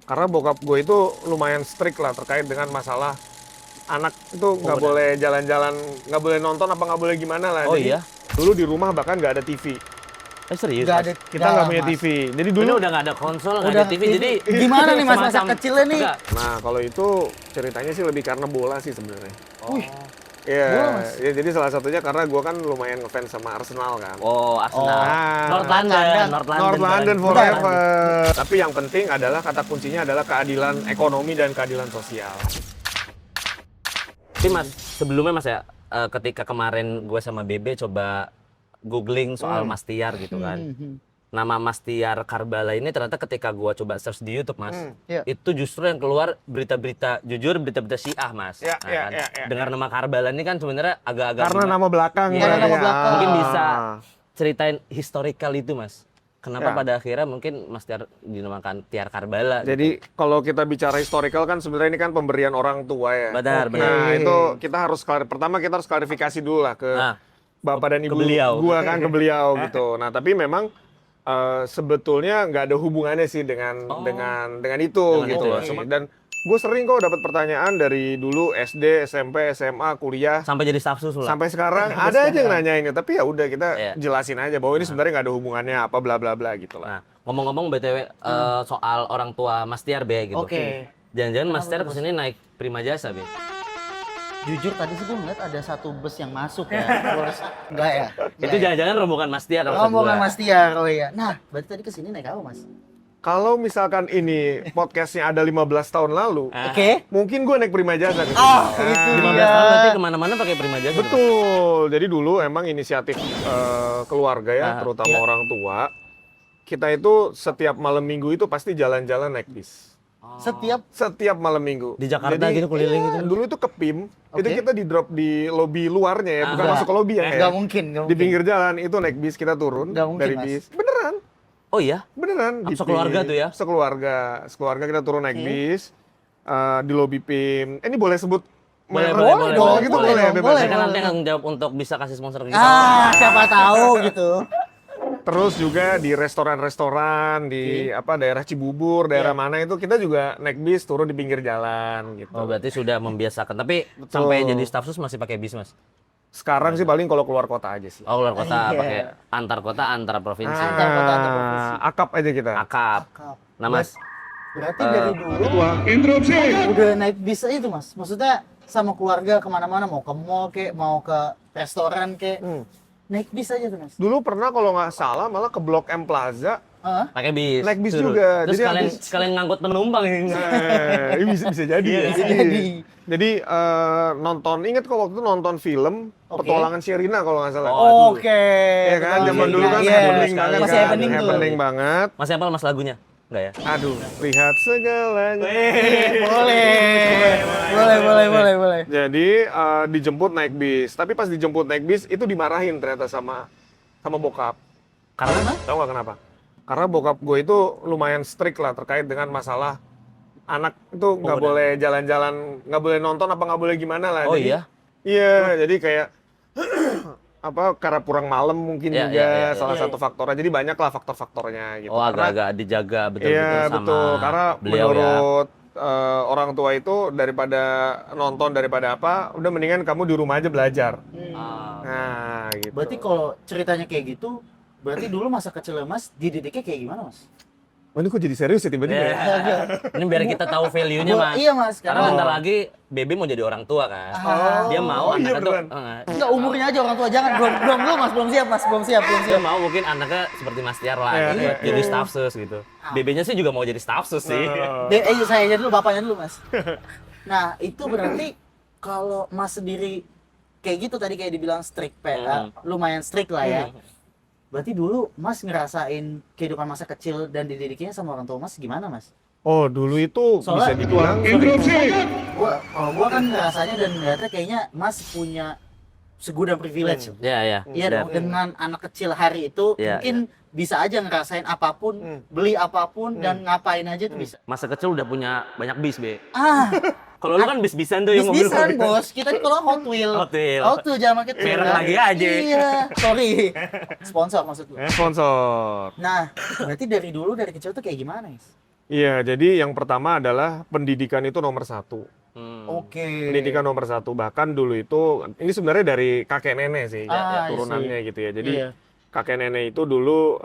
Karena bokap gue itu lumayan strict lah terkait dengan masalah anak itu nggak boleh jalan-jalan, nggak boleh nonton apa nggak boleh gimana lah. Oh Jadi, iya? dulu di rumah bahkan nggak ada TV. Serius? Nggak Mas? ada. Kita nggak punya Mas. TV. Jadi Ini dulu, udah nggak ada konsol, nggak Udah ada TV, TV. jadi Gimana nih Mas masa semacam- kecilnya nih? Enggak. nah kalau itu ceritanya sih lebih karena bola sih sebenarnya. Wih, Iya, bola, Mas. ya, jadi salah satunya karena gue kan lumayan ngefans sama Arsenal kan. Oh, Arsenal. Ah. North London. North London barang. forever. Tapi yang penting adalah kata kuncinya adalah keadilan ekonomi dan keadilan sosial. Tapi Mas, sebelumnya Mas ya, ketika kemarin gue sama Bebe coba googling soal Mas Tiar gitu kan. Nama Mas Tiar Karbala ini ternyata ketika gua coba search di YouTube, Mas, Iya. itu justru yang keluar berita-berita jujur, berita-berita Syiah, Mas. Ya, Nah, ya, kan, ya, ya. dengar nama Karbala ini kan sebenarnya agak-agak Karena gimana- nama belakang. Iya, Karena nama ya. belakang. mungkin bisa ceritain historical itu, Mas. Kenapa Ya. pada akhirnya mungkin Mas Tiar dinamakan Tiar Karbala? Jadi kalau kita bicara historical kan sebenarnya ini kan pemberian orang tua ya. Benar, benar. Nah itu kita harus pertama kita harus klarifikasi dulu lah ke Nah, bapak dan ke ibu beliau. gua kan ke beliau gitu. Nah tapi memang sebetulnya nggak ada hubungannya sih dengan itu Dengan gitu. itu ya. Dan gue sering kok dapat pertanyaan dari dulu SD, SMP, SMA, kuliah sampai jadi staff sus lah. sampai sekarang ada aja yang nanyain. Tapi ya udah kita Iya. jelasin aja bahwa ini sebenarnya nggak ada hubungannya apa bla bla bla gitu lah. Nah, ngomong-ngomong BTW soal orang tua Mas Tiar, Be, gitu. Oke. Jangan-jangan Mas Tiar kesini naik Prima Jasa, Be? Jujur tadi sih gue ngeliat ada satu bus yang masuk ya. Terus enggak ya? Itu jangan-jangan rombongan Mas Tiar maksud Rombongan gua. Mas Tiar, oh iya. Nah, berarti tadi kesini naik apa Mas? Kalau misalkan ini podcastnya ada 15 tahun lalu, Oke. mungkin gue naik Prima Jasa. Gitu. Itu 15 dia. tahun berarti kemana-mana pakai Prima Jasa. Betul. Jadi dulu emang inisiatif keluarga ya, terutama iya. orang tua. Kita itu setiap malam minggu itu pasti jalan-jalan naik bis. Setiap malam minggu. Di Jakarta gitu keliling iya, gitu. Dulu itu ke PIM, itu Oke. kita di drop di lobi luarnya ya, bukan Enggak. masuk ke lobi ya. Nggak mungkin, nggak Di mungkin. pinggir jalan itu naik bis kita turun Nggak mungkin, dari Mas. bis. Beneran. Oh iya? Beneran. Sekeluarga tuh ya? Sekeluarga kita turun naik bis di lobi PIM. Ini boleh sebut Boleh, merek boleh, dong, boleh, gitu boleh boleh, dong, bebas. boleh. Saya kan nanti akan jawab untuk bisa kasih sponsor kita. Siapa tahu gitu. Terus juga di restoran-restoran di daerah Cibubur, daerah mana itu kita juga naik bis turun di pinggir jalan gitu. Oh, berarti sudah membiasakan. Tapi sampai jadi staff sus masih pakai bis, Mas? Sekarang sih paling kalau keluar kota aja sih. Oh, keluar kota Iya. pakai antar kota, antar provinsi. Antar kota, antar provinsi. Akap aja kita. Akap. Nah, Mas, Berarti dari dulu udah naik bis aja tuh Mas. Maksudnya sama keluarga kemana-mana, mau ke mall kek, mau ke restoran kek. Naik bis aja tuh Mas. Dulu pernah kalau nggak salah malah ke Blok M Plaza. Hah? pakai bis. Naik bis Turun. juga. Terus Jadi sekalian habis- sekalian ngangkut penumpang ini. Ini bisa jadi. Iya, ya. bisa jadi. Jadi ingat kok waktu itu nonton film Oke. Petualangan Sherina kalau nggak salah. Oke. Iya kan, zaman dulu kan Iya. happening banget Masih kan. happening tuh. Happening banget. Masih apa Mas lagunya? Enggak ya? Aduh, lihat segalanya. Boleh. Jadi dijemput naik bis. Tapi pas dijemput naik bis itu dimarahin ternyata sama bokap. Karena Tahu nggak kenapa? Karena bokap gue itu lumayan strict lah terkait dengan masalah anak itu nggak boleh jalan-jalan, nggak boleh nonton apa nggak boleh gimana lah. Oh Jadi, iya? Iya, jadi kayak karena kurang malam mungkin Iya, juga iya, iya, salah iya. satu faktornya. Jadi banyak lah faktor-faktornya gitu. Oh, Karena- agak-agak dijaga betul-betul Iya sama betul, karena beliau ya. menurut orang tua itu daripada nonton daripada apa, udah mendingan kamu di rumah aja belajar. Ah. Nah, gitu. Berarti kalau ceritanya kayak gitu, berarti dulu masa kecilnya Mas dididiknya kayak gimana Mas? Oh, ini kok jadi serius ya tiba-tiba? ya? Iya. Ini biar kita tahu value-nya, Mas. Iya Mas, Karena karena bentar lagi Bebe mau jadi orang tua kan. Dia mau iya anaknya beneran. tuh enggak umurnya aja orang tua, jangan belum Mas, belum siap. dia mau mungkin anaknya seperti Mas Tiar lah Iya, gitu, iya, jadi staff sus gitu. Bebenya sih juga mau jadi staff sus sih. Saya aja dulu, bapaknya dulu Mas. Nah, itu berarti kalau Mas sendiri kayak gitu tadi kayak dibilang strict, lumayan strict lah ya. Berarti dulu Mas ngerasain kehidupan masa kecil dan dididiknya sama orang tua Mas gimana Mas? Oh, dulu itu bisa Soalnya- dibilang Kalau gua kan ngerasanya dan ngeliatnya kayaknya Mas punya segudang privilege. Iya, iya. Iya dong, dengan anak kecil hari itu Iya, mungkin bisa aja ngerasain apapun, beli apapun dan ngapain aja tuh bisa. Masa kecil udah punya banyak bis, Be. Ah, Kalau lu kan bis-bisan tuh yang bis-bisan mobil. bos. Kita kalau Hot Wheel. Hot Wheel. Waktu zaman kecil. Merek kan? lagi aja. Iya, sorry. Sponsor maksud gue. sponsor. Nah, berarti dari dulu dari kecil tuh kayak gimana, Is? Iya, jadi yang pertama adalah pendidikan itu nomor satu. Oke. Pendidikan nomor satu. Bahkan dulu itu, ini sebenarnya dari kakek nenek sih, Ah, I turunannya gitu ya. Jadi Iya. kakek nenek itu dulu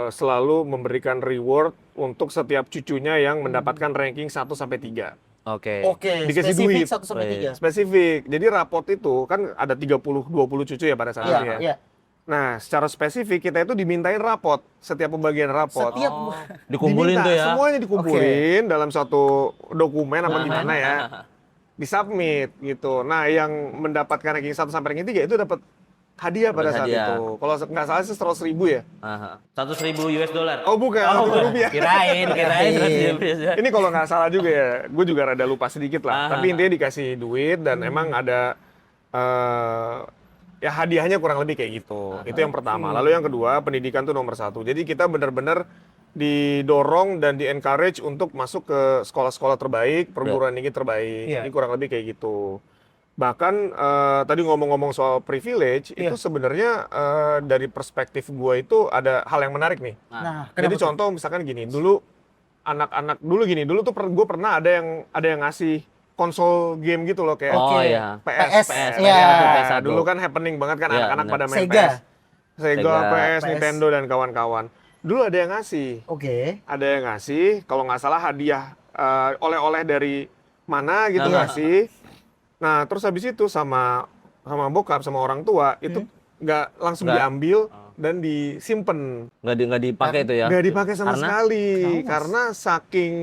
selalu memberikan reward untuk setiap cucunya yang mendapatkan ranking 1 sampai 3. Oke. Oke, Dikasih spesifik duit. 1 sampai 3. Spesifik. Jadi raport itu kan ada 30-20 cucu ya pada saat Iya, itu ya. iya. Nah, secara spesifik kita itu dimintain raport, setiap pembagian raport. Setiap Dikumpulin Diminta, tuh ya. semuanya dikumpulin dalam suatu dokumen apa gimana ya. Nah, Disubmit gitu. Nah, yang mendapatkan ranking 1 sampai ranking 3 itu dapat hadiah pada saat hadiah. itu. Kalau nggak salah sih 100.000 ya. 100.000 US dollar. Oh, bukan, rupiah. Kirain. Ini kalau nggak salah juga ya, gue juga rada lupa sedikit lah. Tapi intinya dikasih duit dan emang ada ya hadiahnya kurang lebih kayak gitu. Itu yang pertama. Lalu yang kedua, pendidikan tuh nomor satu. Jadi kita benar-benar didorong dan di-encourage untuk masuk ke sekolah-sekolah terbaik, perguruan tinggi terbaik. Iya. Ini kurang lebih kayak gitu. Bahkan tadi ngomong-ngomong soal privilege, itu sebenarnya dari perspektif gue itu ada hal yang menarik nih. Nah, Jadi kenapa tuh? contoh misalkan gini, dulu anak-anak dulu tuh gue pernah ada yang ngasih konsol game gitu loh kayak Oh Oke. ya. PS, PS, ya. PS1. dulu kan happening banget kan Iya, anak-anak benar. pada main Sega. PS. Sega, Sega, PS, PS. Nintendo dan kawan-kawan. Dulu ada yang ngasih. Oke. Ada yang ngasih, kalau nggak salah hadiah oleh-oleh dari mana gitu Nah. ngasih. Nah, terus habis itu sama bokap sama orang tua itu nggak langsung Nggak. diambil dan disimpan. Nggak dipakai itu ya. Nggak dipakai sama Karena? sekali Kenapa, Mas? karena saking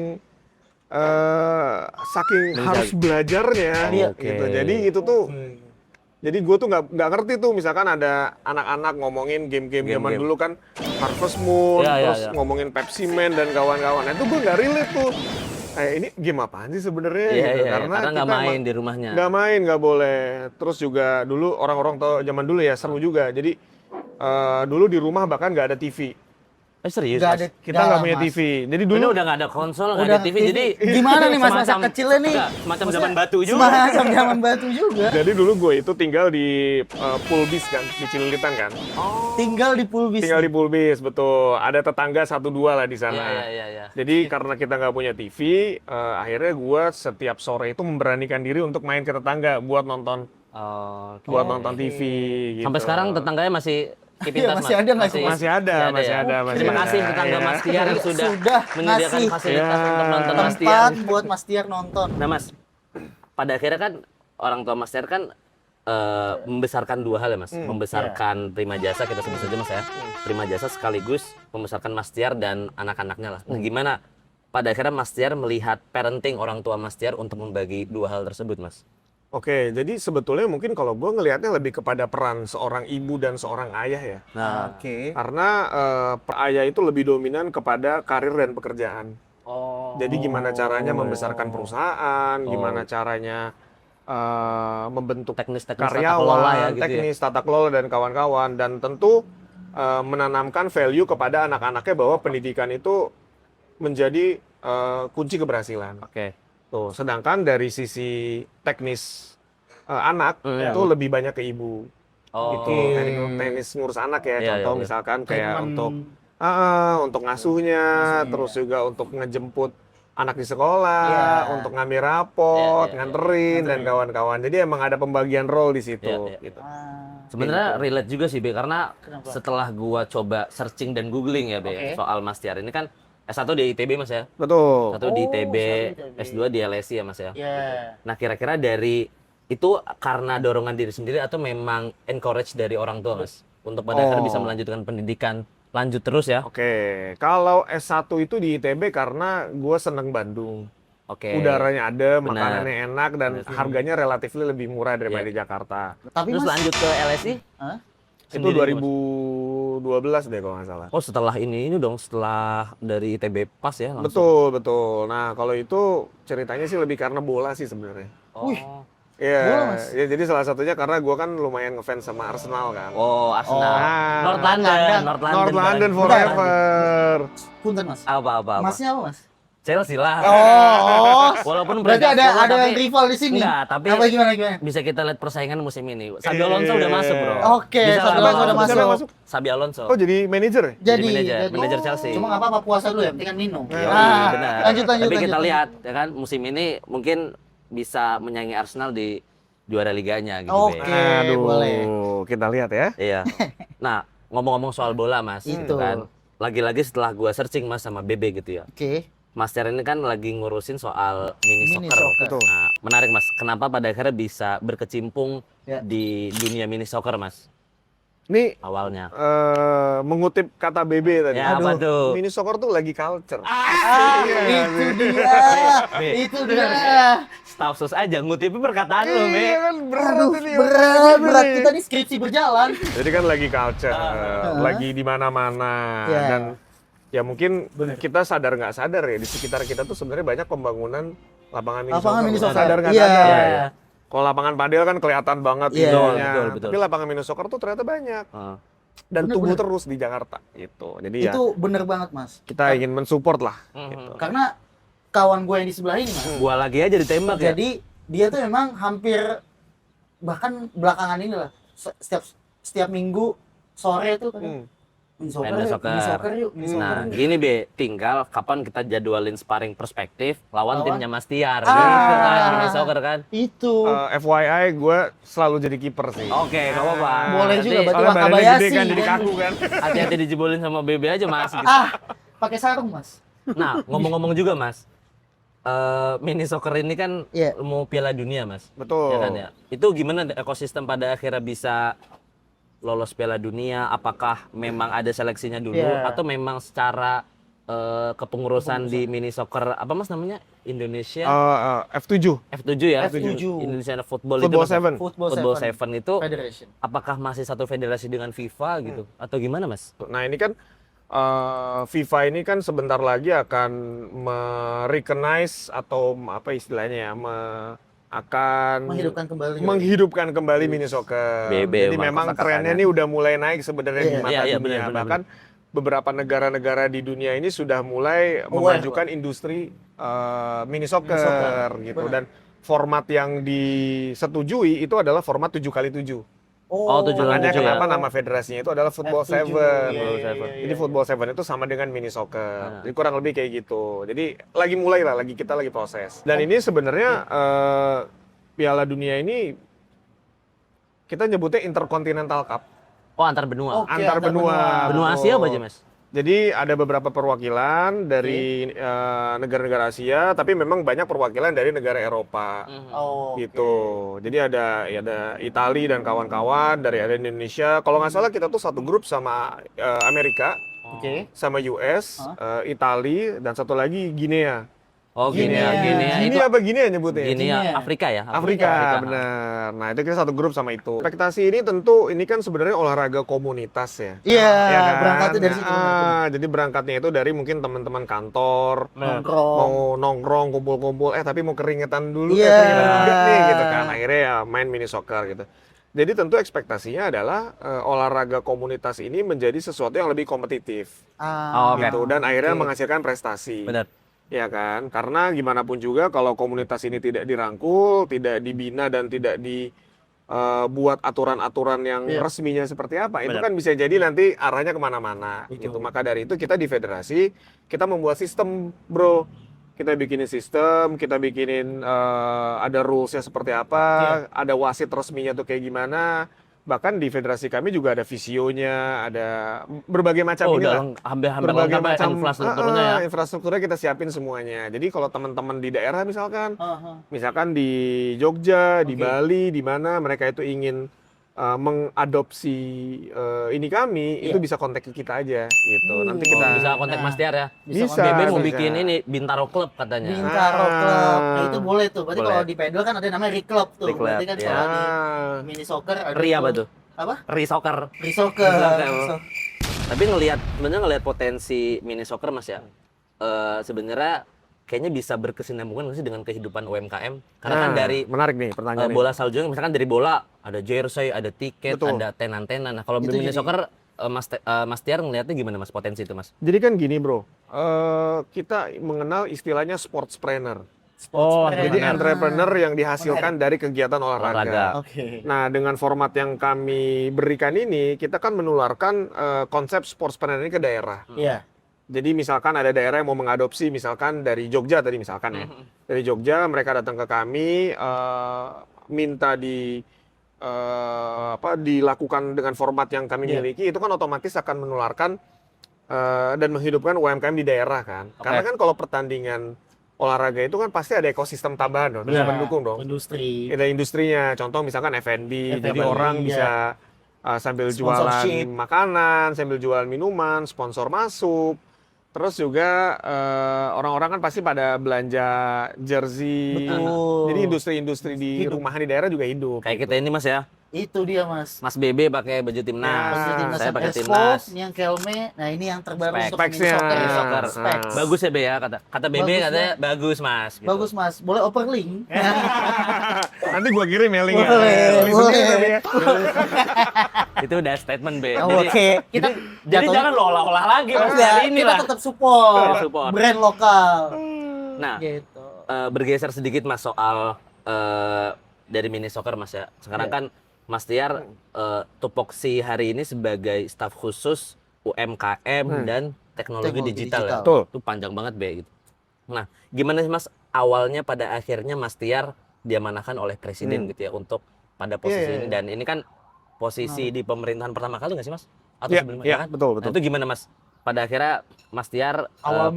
Menjaga. harus belajarnya Iya. gitu. Oke. Jadi itu tuh jadi gue tuh nggak ngerti tuh misalkan ada anak-anak ngomongin game-game zaman Game-game. dulu kan Harvest Moon, Iya, iya, terus iya. ngomongin Pepsi Man dan kawan-kawan. Nah, itu gue nggak relate tuh. Ini game apaan sih sebenarnya Iya, gitu. iya, Karena karena nggak kita main emang di rumahnya. nggak main, nggak boleh. Terus juga dulu orang-orang tau zaman dulu ya seru juga. Jadi dulu di rumah bahkan nggak ada TV. Serius? Nggak Mas? ada. Kita nggak punya Mas. TV. Jadi Ini dulu udah nggak ada konsol, nggak Udah ada TV, TV. jadi Gimana nih masa semacam- kecilnya nih? Nggak, semacam Maksudnya zaman batu juga. Semacam zaman batu juga. Jadi dulu gue itu tinggal di Pulbis kan, di Cililitan kan. Tinggal di Pulbis. Tinggal di Pulbis, betul. Ada tetangga 1-2 lah di sana. Iya. Jadi karena kita nggak punya TV, akhirnya gue setiap sore itu memberanikan diri untuk main ke tetangga buat nonton Oh, oke. buat nonton TV. Gitu. Sampai sekarang tetangganya masih kipintas, masih ada nggak sih, Mas? Masih ada, masih ya? ada, masih Terima ada. kasih tetangga Iya. Mas Tiar yang sudah menyediakan ngasih fasilitas Ya. untuk nonton Mas Tiar. tempat buat Mas Tiar nonton. Nah Mas, pada akhirnya kan orang tua Mas Tiar kan membesarkan dua hal ya Mas. Membesarkan Prima Jasa, kita sebut saja Mas ya. Prima Jasa sekaligus membesarkan Mas Tiar dan anak-anaknya lah. Nah, gimana pada akhirnya Mas Tiar melihat parenting orang tua Mas Tiar untuk membagi dua hal tersebut Mas? Oke, jadi sebetulnya mungkin kalau gue ngelihatnya lebih kepada peran seorang ibu dan seorang ayah ya. Nah, Oke. Karena ayah itu lebih dominan kepada karir dan pekerjaan. oh, Jadi gimana caranya membesarkan perusahaan, gimana caranya membentuk teknis-teknis tata karyawan, kelola ya gitu ya. teknis tata kelola dan kawan-kawan, dan tentu menanamkan value kepada anak-anaknya bahwa pendidikan itu menjadi kunci keberhasilan. Oke. Tuh, sedangkan dari sisi teknis anak itu lebih banyak ke ibu. Oh, Gitu, teknis ngurus anak ya. Iya, Contoh iya. misalkan kayak Treatment. untuk ngasuhnya, terus juga untuk ngejemput anak di sekolah, Iya. untuk ngambil rapot, Iya, iya, nganterin dan kawan-kawan. Jadi emang ada pembagian role di situ. Iya, iya. Gitu. Sebenarnya relate juga sih, Be, karena Kenapa? setelah gua coba searching dan googling ya, Be, Oke. soal Mas Tiar ini kan S1 di ITB Mas ya. Betul. Satu di Oh, ITB, satu di ITB. S2 di LSI ya Mas ya. Ya. Nah, kira-kira dari itu karena dorongan diri sendiri atau memang encourage dari orang tua, Mas? Untuk pada akhirnya bisa melanjutkan pendidikan lanjut terus ya. Oke, kalau S1 itu di ITB karena gue seneng Bandung. Oke. Udaranya ada, Benar. makanannya enak, dan harganya relatif lebih murah daripada Iya. di Jakarta. Tapi Terus Mas, lanjut ke LSI? Hah? Itu Sendiri, 2012 deh kalau nggak salah. Oh, setelah ini dong, setelah dari ITB pas ya langsung. Betul, betul. Nah, kalau itu ceritanya sih lebih karena bola sih sebenarnya. Oh. Iya, Bola, Mas? ya, jadi salah satunya karena gue kan lumayan ngefans sama Arsenal kan. Oh, Arsenal. Ah. North London, North London. North London bareng. forever. punten Mas. Apa? Masnya apa Mas? Chelsea lah. Oh, Walaupun berarti peringkat 10, ada yang tapi- rival di sini. Enggak, tapi apa gimana? bisa kita lihat persaingan musim ini. Xabi Alonso udah masuk, Bro. Oke, Bisa Xabi lah, Alonso udah Siapa yang masuk. Xabi Alonso. Oh, jadi manajer ya? Jadi manajer Chelsea. Cuma nggak apa-apa puasa dulu ya, penting kan minum. Iya, Nah, benar. lanjut. Tapi kita lihat ya kan musim ini mungkin bisa menyaingi Arsenal di juara liganya gitu, Oke. Be. Aduh, boleh. kita lihat ya. Iya. Nah, ngomong-ngomong soal bola, Mas, Itu. gitu kan. Lagi-lagi setelah gua searching Mas sama BB gitu ya. Oke. Mas Ter ini kan lagi ngurusin soal mini Mini soccer. soccer. Betul. Nah, menarik Mas. Kenapa pada akhirnya bisa berkecimpung Ya. di dunia mini soccer, Mas? Ini Awalnya. mengutip kata BB tadi. Ya, apa tuh? Mini soccer tuh lagi culture. Itu dia. Be. Itu dia. Staff sus aja ngutipin perkataan lu, Be. Iya kan berat ini. Berat. Kita nih skripsi berjalan. Jadi kan lagi culture, lagi di mana-mana Ya. dan ya mungkin kita sadar nggak sadar ya di sekitar kita tuh sebenarnya banyak pembangunan lapangan mini Lapangan soccer. mini soccer. Sadar nggak Iya. sadar. Iya. Kalau lapangan padel kan kelihatan banget Iya. ininya. Betul. Tapi lapangan mini soccer tuh ternyata banyak Heeh. dan Bener, tumbuh bener. terus di Jakarta gitu. Jadi ya Itu bener banget, Mas. kita ingin mensupport lah. Gitu. Karena kawan gue yang di sebelah ini, Mas. Gua lagi aja ditembak ya. Jadi dia tuh memang hampir bahkan belakangan ini lah setiap minggu sore tuh kan mini soccer Main yuk, soccer. mini soccer yuk, mini soccer Nah, yuk. gini Be, tinggal kapan kita jadwalin sparring perspektif lawan Lawan? timnya Mas Tiar Ah. gitu kan, mini soccer kan. Itu FYI gue selalu jadi kiper sih. Oke, enggak apa-apa. Boleh Nanti juga, berarti Soalnya badannya Wakabayashi gede kan jadi kan. kaku kan. hati-hati dijebolin sama BB aja Mas gitu. pakai sarung, Mas. Nah, ngomong-ngomong juga Mas, mini soccer ini kan Iya. mau Piala Dunia Mas. Betul. Ya kan ya. Itu gimana ekosistem pada akhirnya bisa lolos Piala Dunia? Apakah memang ada seleksinya dulu Iya. atau memang secara kepengurusan di mini soccer apa Mas namanya? Indonesia F7 F7 ya? F7. Indonesia Football, Football itu Mas? Seven. Football Seven itu Federation. apakah masih satu federasi dengan FIFA gitu atau gimana Mas? Nah ini kan FIFA ini kan sebentar lagi akan merecognize atau apa istilahnya ya, akan Menghidupkan kembali. mini soccer. BB, Jadi emang memang kata-katanya. trennya ini udah mulai naik sebenarnya di Iya. mata Iya, dunia. benar, Bahkan beberapa negara-negara di dunia ini sudah mulai memajukan industri mini soccer gitu. Benar. Dan format yang disetujui itu adalah format 7x7. Oh, 7x7 Makanya ya. kenapa nama federasinya itu adalah Football F7. Seven. Iya. Jadi Football Seven itu sama dengan mini Nah. soccer. Jadi kurang lebih kayak gitu. Jadi lagi mulai lah, kita lagi proses. Dan ini sebenarnya Piala Dunia ini kita nyebutnya Intercontinental Cup. Oh, antar benua. Oke, Antar benua. Benua Asia apa aja Mas? Jadi ada beberapa perwakilan dari negara-negara Asia, tapi memang banyak perwakilan dari negara Eropa. Oh, Gitu. Jadi ada Italia dan kawan-kawan dari ada Indonesia. Kalau nggak salah kita tuh satu grup sama Amerika, Oke. sama US, Italia dan satu lagi Guinea. Oh, Guinea itu Guinea apa Guinea nyebutnya? Guinea Afrika ya? Afrika, benar. Nah itu kita satu grup sama itu. Ekspektasi ini tentu ini kan sebenarnya olahraga komunitas ya. Iya, Ya kan? berangkatnya dari situ. Jadi berangkatnya itu dari mungkin teman-teman kantor, Nongkrong. mau nongkrong, kumpul-kumpul, tapi mau keringetan dulu, Iya. keringetan juga nih gitu kan. Akhirnya ya main mini soccer gitu. Jadi tentu ekspektasinya adalah olahraga komunitas ini menjadi sesuatu yang lebih kompetitif Oke. gitu dan akhirnya menghasilkan prestasi. Benar. Ya kan, karena gimana pun juga kalau komunitas ini tidak dirangkul, tidak dibina dan tidak dibuat aturan-aturan yang resminya seperti apa, itu kan bisa jadi nanti arahnya kemana-mana. Gitu. Maka dari itu kita di federasi kita membuat sistem, bro. Kita bikinin sistem, kita bikinin ada rulesnya seperti apa, ada wasit resminya tuh kayak gimana. Bahkan di federasi kami juga ada visionya, ada berbagai macam Oh, inilah. udah hampir Berbagai lengkap ya macam infrastrukturnya ya. infrastrukturnya kita siapin semuanya. Jadi kalau teman-teman di daerah misalkan di Jogja, di Bali, di mana mereka itu ingin mengadopsi ini kami, itu bisa kontak ke kita aja gitu. Nanti kita Bisa kontak Mas Tiar ya. Bisa, BB mau bisa. bikin ini Bintaro Club katanya. Bintaro Club. Nah, itu boleh tuh. Berarti Boleh. kalau di pedal kan ada namanya Reclub tuh. Reclub, Berarti kan ya. kalau di mini soccer ada Ri apa tuh? Apa? Ri Soccer. Soccer. Soccer. Tapi ngelihat potensi mini soccer Mas ya. Sebenarnya kayaknya bisa berkesinambungan nggak sih dengan kehidupan UMKM? Karena kan dari menarik nih pertanyaan bola salju, misalkan dari bola ada jersey, ada tiket, Betul. ada tenan-tenan. Nah, kalau Itu mini jadi- soccer Mas Tiar ngelihatnya gimana Mas potensi itu Mas? Jadi kan gini bro, kita mengenal istilahnya sportspreneur. Jadi entrepreneur yang dihasilkan dari kegiatan olahraga. Oke. Nah, dengan format yang kami berikan ini, kita kan menularkan konsep sportspreneur ini ke daerah. Iya. Jadi misalkan ada daerah yang mau mengadopsi, misalkan dari Jogja tadi misalkan ya. Dari Jogja mereka datang ke kami, minta dilakukan dengan format yang kami miliki, itu kan otomatis akan menularkan dan menghidupkan UMKM di daerah kan. Karena kan kalau pertandingan olahraga itu kan pasti ada ekosistem tambahan dong, bisa mendukung dong. Industri. Ada industrinya, contoh misalkan F&B, jadi orang bisa sambil jualan Sponsorship. makanan, sambil jualan minuman, sponsor masuk. Terus juga orang-orang kan pasti pada belanja jersey. Betul. Jadi industri-industri di rumahan di daerah juga hidup. Kayak kita ini Mas ya. Itu dia Mas. Mas BB pakai baju timnas, Ya, Timnas saya pakai Esco, timnas. ini yang Kelme, nah ini yang terbaru untuk Specs-nya. mini soccer. Soccer. Specs. Bagus ya Be ya kata BB Bagus, katanya bagus Mas. Gitu. Bagus Mas, boleh oper link? Nanti gua kirim ya linknya. Boleh, Linknya boleh. nanti ya. Itu udah statement Be. Oh, Oke, kita Jadi jangan lo olah-olah lagi Mas. ya, Hari ini kita lah. tetap support, Support. brand lokal. Nah, Gitu. bergeser sedikit Mas soal dari mini soccer Mas ya. Sekarang kan Mas Tiar tupoksi hari ini sebagai staf khusus UMKM dan teknologi Teknologi digital ya. digital. Betul. Itu panjang banget Be gitu. Nah, gimana sih Mas awalnya pada akhirnya Mas Tiar diamanahkan oleh presiden gitu ya untuk pada posisi Iya, ini, dan ini kan posisi di pemerintahan pertama kali nggak sih Mas? Atau Iya, sebelumnya iya, kan? betul, Nah, betul. itu gimana Mas? Pada akhirnya Mas Tiar Awal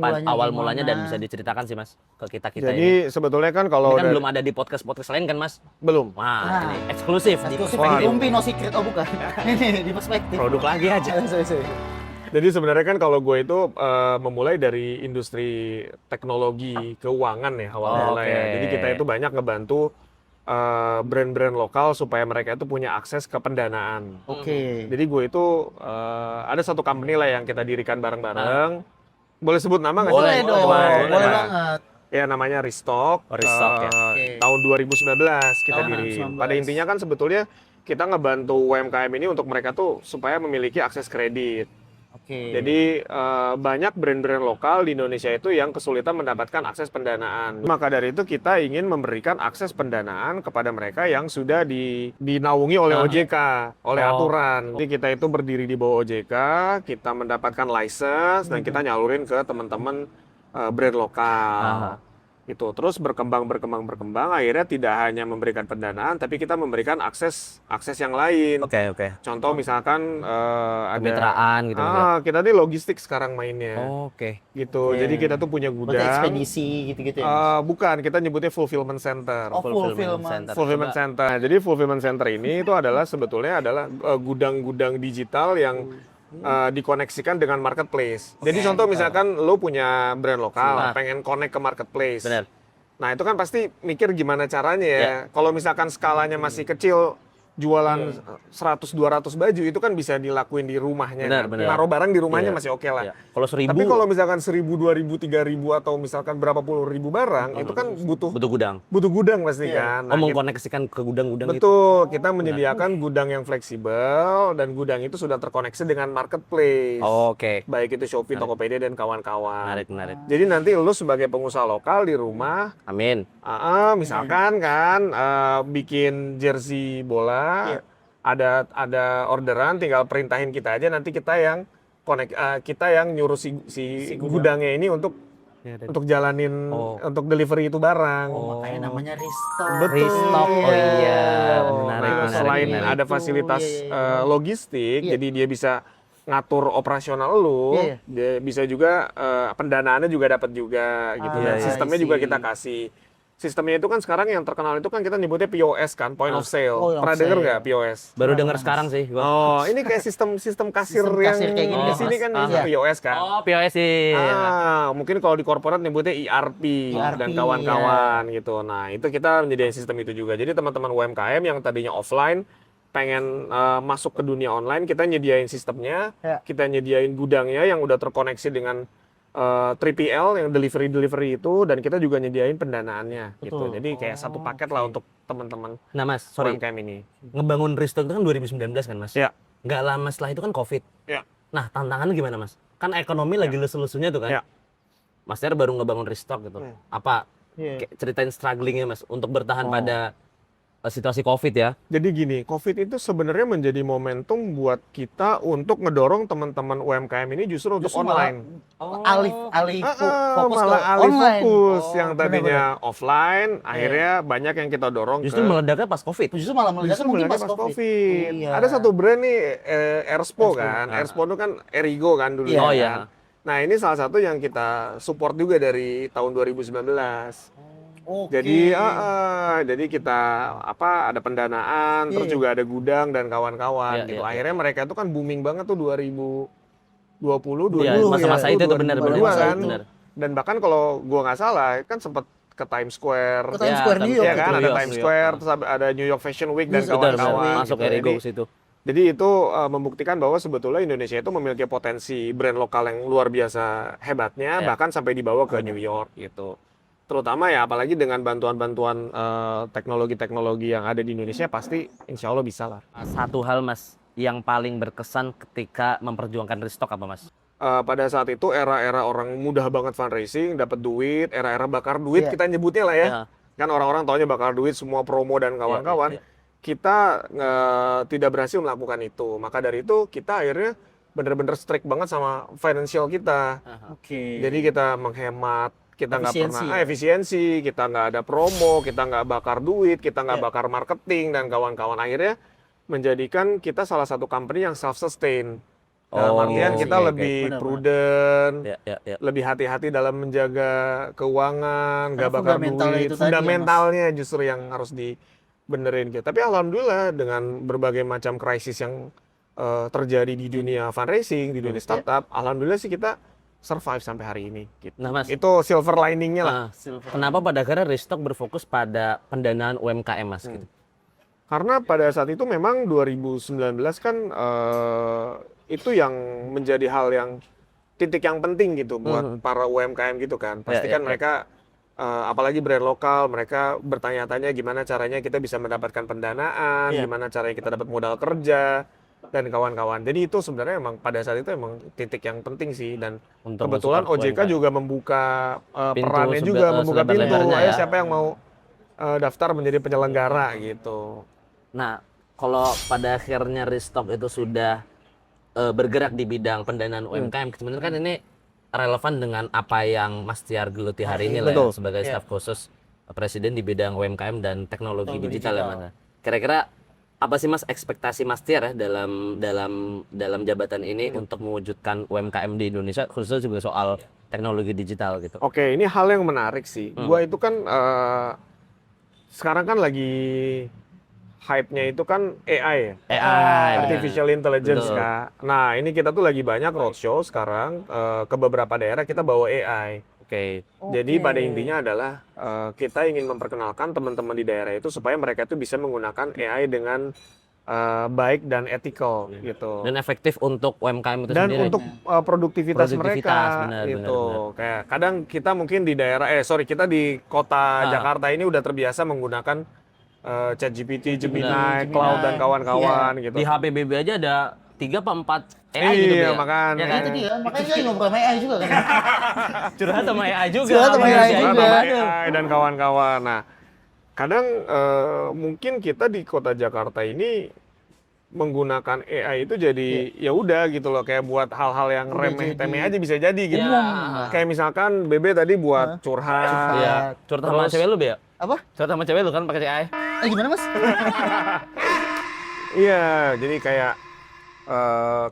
mulanya dan gimana? bisa diceritakan sih Mas ke kita-kita ini. Jadi sebetulnya kan kalau Ini kan dari- belum ada di podcast-podcast lain kan Mas? belum. Wah, Nah. ini eksklusif di Eksklusif perspektif. di Umpi No Secret, oh bukan. Ini di perspektif. Produk lagi aja. Sorry. Jadi sebenarnya kan kalau gue itu memulai dari industri teknologi keuangan ya awal mula ya. Oke. Jadi kita itu banyak ngebantu brand-brand lokal supaya mereka itu punya akses ke pendanaan. Oke. Jadi gue itu ada satu company lah yang kita dirikan bareng-bareng. Boleh sebut nama nggak sih? Boleh dong, boleh Nah, banget. Ya namanya Restock. Oh, Restock ya. Oke. Tahun 2019 kita Tahun diri. 2019. Pada intinya kan sebetulnya kita ngebantu UMKM ini untuk mereka tuh supaya memiliki akses kredit. Oke. Jadi banyak brand-brand lokal di Indonesia itu yang kesulitan mendapatkan akses pendanaan. Maka dari itu kita ingin memberikan akses pendanaan kepada mereka yang sudah dinaungi oleh OJK, oleh aturan. Jadi kita itu berdiri di bawah OJK, kita mendapatkan license dan kita nyalurin ke teman-teman brand lokal. Gitu. Terus berkembang, akhirnya tidak hanya memberikan pendanaan, tapi kita memberikan akses yang lain. Oke. Contoh misalkan ada Kemitraan gitu. kita nih logistik sekarang mainnya, Oke. gitu. Oke. Jadi kita tuh punya Berarti gudang. ekspedisi gitu-gitu ya. Bukan, kita nyebutnya fulfillment center. Oh, Fulfillment fulfillment. center. Fulfillment Coba. center. Jadi fulfillment center ini itu adalah sebetulnya adalah gudang-gudang digital yang dikoneksikan dengan marketplace. Jadi contoh misalkan lo punya brand lokal, pengen connect ke marketplace. Benar. Nah itu kan pasti mikir gimana caranya ya. Kalau misalkan skalanya masih kecil, jualan 100-200 baju itu kan bisa dilakuin di rumahnya. Benar, kan. benar. Naruh barang di rumahnya Iya. masih oke lah. Iya. Kalau 1000 Tapi kalau misalkan 1.000, 2.000, 3.000 atau misalkan berapa puluh ribu barang, itu kan butuh butuh gudang. gudang pasti kan. Nah, Mengkoneksikan ke gudang-gudang itu. betul, kita menyediakan gudang yang fleksibel dan gudang itu sudah terkoneksi dengan marketplace. Oke. Baik itu Shopee, Tokopedia dan kawan-kawan. Menarik. Jadi nanti lu sebagai pengusaha lokal di rumah, Amin. misalkan kan bikin jersey bola, ada orderan, tinggal perintahin kita aja, nanti kita yang kita yang nyuruh si gudangnya ini untuk jalanin untuk delivery itu barang. Makanya namanya restock. Betul. Restock. Oh iya, menarik. Nah, selain ada fasilitas logistik, Iya. jadi dia bisa ngatur operasional lu, Iya. dia bisa juga pendanaannya juga dapat juga gitu. Dan Iya, sistemnya I juga see. kita kasih. Sistemnya itu kan sekarang yang terkenal itu kan kita nyebutnya POS kan, point of sale. Point of Pernah denger sale. nggak POS? Baru dengar sekarang sih gua. Oh, ini kayak sistem kasir Sistem yang kasir kayak gini, di sini Mas. kan Iya. POS kan. Oh, POS sih. Mungkin kalau di korporat nyebutnya ERP, dan ERP, kawan-kawan gitu. Nah, itu kita menyediakan sistem itu juga. Jadi teman-teman UMKM yang tadinya offline pengen masuk ke dunia online, kita nyediain sistemnya, Ya. kita nyediain gudangnya yang udah terkoneksi dengan 3PL yang delivery itu, dan kita juga nyediain pendanaannya gitu. Betul. Jadi kayak satu paket lah untuk teman-teman Nah, Mas, sorry. UMKM ini. Ngebangun Restock itu kan 2019 kan, Mas? Ya. Nggak lama setelah itu kan COVID. Ya. Nah, tantangannya gimana, Mas? Kan ekonomi lagi lesu-lesunya tuh kan. Ya. Mas Tiar baru ngebangun restock gitu. Apa kayak ceritain strugglingnya, Mas, untuk bertahan pada situasi Covid ya? Jadi gini, Covid itu sebenarnya menjadi momentum buat kita untuk ngedorong teman-teman UMKM ini justru untuk online. Fokus Malah ke alih online. fokus yang benar-benar. tadinya offline, akhirnya banyak yang kita dorong Justru ke meledaknya pas Covid. Justru malah meledaknya justru mungkin meledaknya pas COVID. Iya. Ada satu brand nih, Erspo kan. Ah. Erspo itu kan Erigo kan dulu Iya. Oh, kan. iya. Nah, ini salah satu yang kita support juga dari tahun 2019. Oke. Jadi kita ada pendanaan, terus Iya. juga ada gudang dan kawan-kawan Iya, gitu. iya, Akhirnya mereka itu kan booming banget tuh 2020, Iya, 2021, masa-masa itu tuh benar, 2022 benar, kan. benar. Dan bahkan kalau gua nggak salah kan sempat ke Times Square. Ke Times Square New York Ya itu. kan, ada New York, Times New York. Square, terus ada New York Fashion Week dan Betul, kawan-kawan. Masuk gitu. Erigo ke situ. Jadi itu membuktikan bahwa sebetulnya Indonesia itu memiliki potensi brand lokal yang luar biasa hebatnya, Ya. bahkan sampai dibawa ke New York gitu. Terutama ya apalagi dengan bantuan-bantuan teknologi-teknologi yang ada di Indonesia pasti insya Allah bisa lah. Satu hal, Mas, yang paling berkesan ketika memperjuangkan restock apa, Mas? Pada saat itu era-era orang mudah banget fundraising, dapat duit, era-era bakar duit Iya. kita nyebutnya lah ya. Ya. Kan orang-orang taunya bakar duit, semua promo dan kawan-kawan. Iya. Kita tidak berhasil melakukan itu. Maka dari itu kita akhirnya bener-bener strict banget sama financial kita. Oke. Jadi kita menghemat, kita nggak Efisiensi pernah ya? efisiensi, kita nggak ada promo, kita nggak bakar duit, kita nggak Iya. bakar marketing dan kawan-kawan. Akhirnya menjadikan kita salah satu company yang self-sustain. Dalam Oh, artian kita oke, oke. lebih Benar-benar. prudent, Ya. lebih hati-hati dalam menjaga keuangan, nggak Karena bakar fundamentalnya duit. itu tadi ya, Mas. Fundamentalnya justru yang harus dibenerin gitu. Tapi alhamdulillah dengan berbagai macam krisis yang terjadi di dunia fundraising, di dunia startup, alhamdulillah sih kita survive sampai hari ini. Gitu. Nah, Mas, Itu silver liningnya lah. kenapa pada akhirnya restock berfokus pada pendanaan UMKM, Mas? Gitu? Karena pada saat itu memang 2019 kan itu yang menjadi hal yang titik yang penting gitu buat para UMKM gitu kan. Pasti kan mereka apalagi brand lokal, mereka bertanya-tanya gimana caranya kita bisa mendapatkan pendanaan, gimana caranya kita dapat modal kerja dan kawan-kawan. Jadi itu sebenarnya emang pada saat itu emang titik yang penting sih dan Untuk kebetulan mensupport OJK UMKM. juga membuka Pintu perannya juga membuka pintu. selebar-lebarnya Ayo ya. siapa yang mau daftar menjadi penyelenggara gitu. Nah, kalau pada akhirnya restock itu sudah bergerak di bidang pendanaan UMKM, sebenarnya kan ini relevan dengan apa yang Mas Tiar geluti hari ini lah ya, Betul. sebagai staf khusus Presiden di bidang UMKM dan teknologi digital ya, Mas. Kira-kira apa sih, Mas, ekspektasi Mas Tiar ya dalam jabatan ini untuk mewujudkan UMKM di Indonesia, khususnya juga soal teknologi digital gitu? Oke, ini hal yang menarik sih. Gua itu kan sekarang kan lagi hype-nya itu kan AI ya. AI. Artificial Intelligence, Betul. Kak. Nah, ini kita tuh lagi banyak roadshow sekarang ke beberapa daerah kita bawa AI. Oke. Jadi pada intinya adalah kita ingin memperkenalkan teman-teman di daerah itu supaya mereka itu bisa menggunakan AI dengan baik dan ethical gitu. Dan efektif untuk UMKM itu Dan sendiri. untuk produktivitas Produktivitas, mereka benar, gitu. benar. Kayak kadang kita mungkin di daerah kita di kota Jakarta ini udah terbiasa menggunakan ChatGPT, Gemini, Cloud dan kawan-kawan gitu. Di HPBB aja ada 3 apa 4 AI gitu Iya, ya. makanya. Ya kan? Itu dia, makanya saya ngobrol sama AI juga kan. Curhat sama AI juga. Curhat sama AI manusia juga. ini. Sama AI dan kawan-kawan. Nah, kadang mungkin kita di kota Jakarta ini menggunakan AI itu jadi ya udah gitu loh, kayak buat hal-hal yang remeh temeh aja bisa jadi gitu. Iya. Kayak misalkan Bebe tadi buat curhat. Iya. Curhat sama Terus- cewek lu, Be, ya? Apa? Curhat sama cewek lu kan pakai AI. Gimana, Mas? Iya, jadi kayak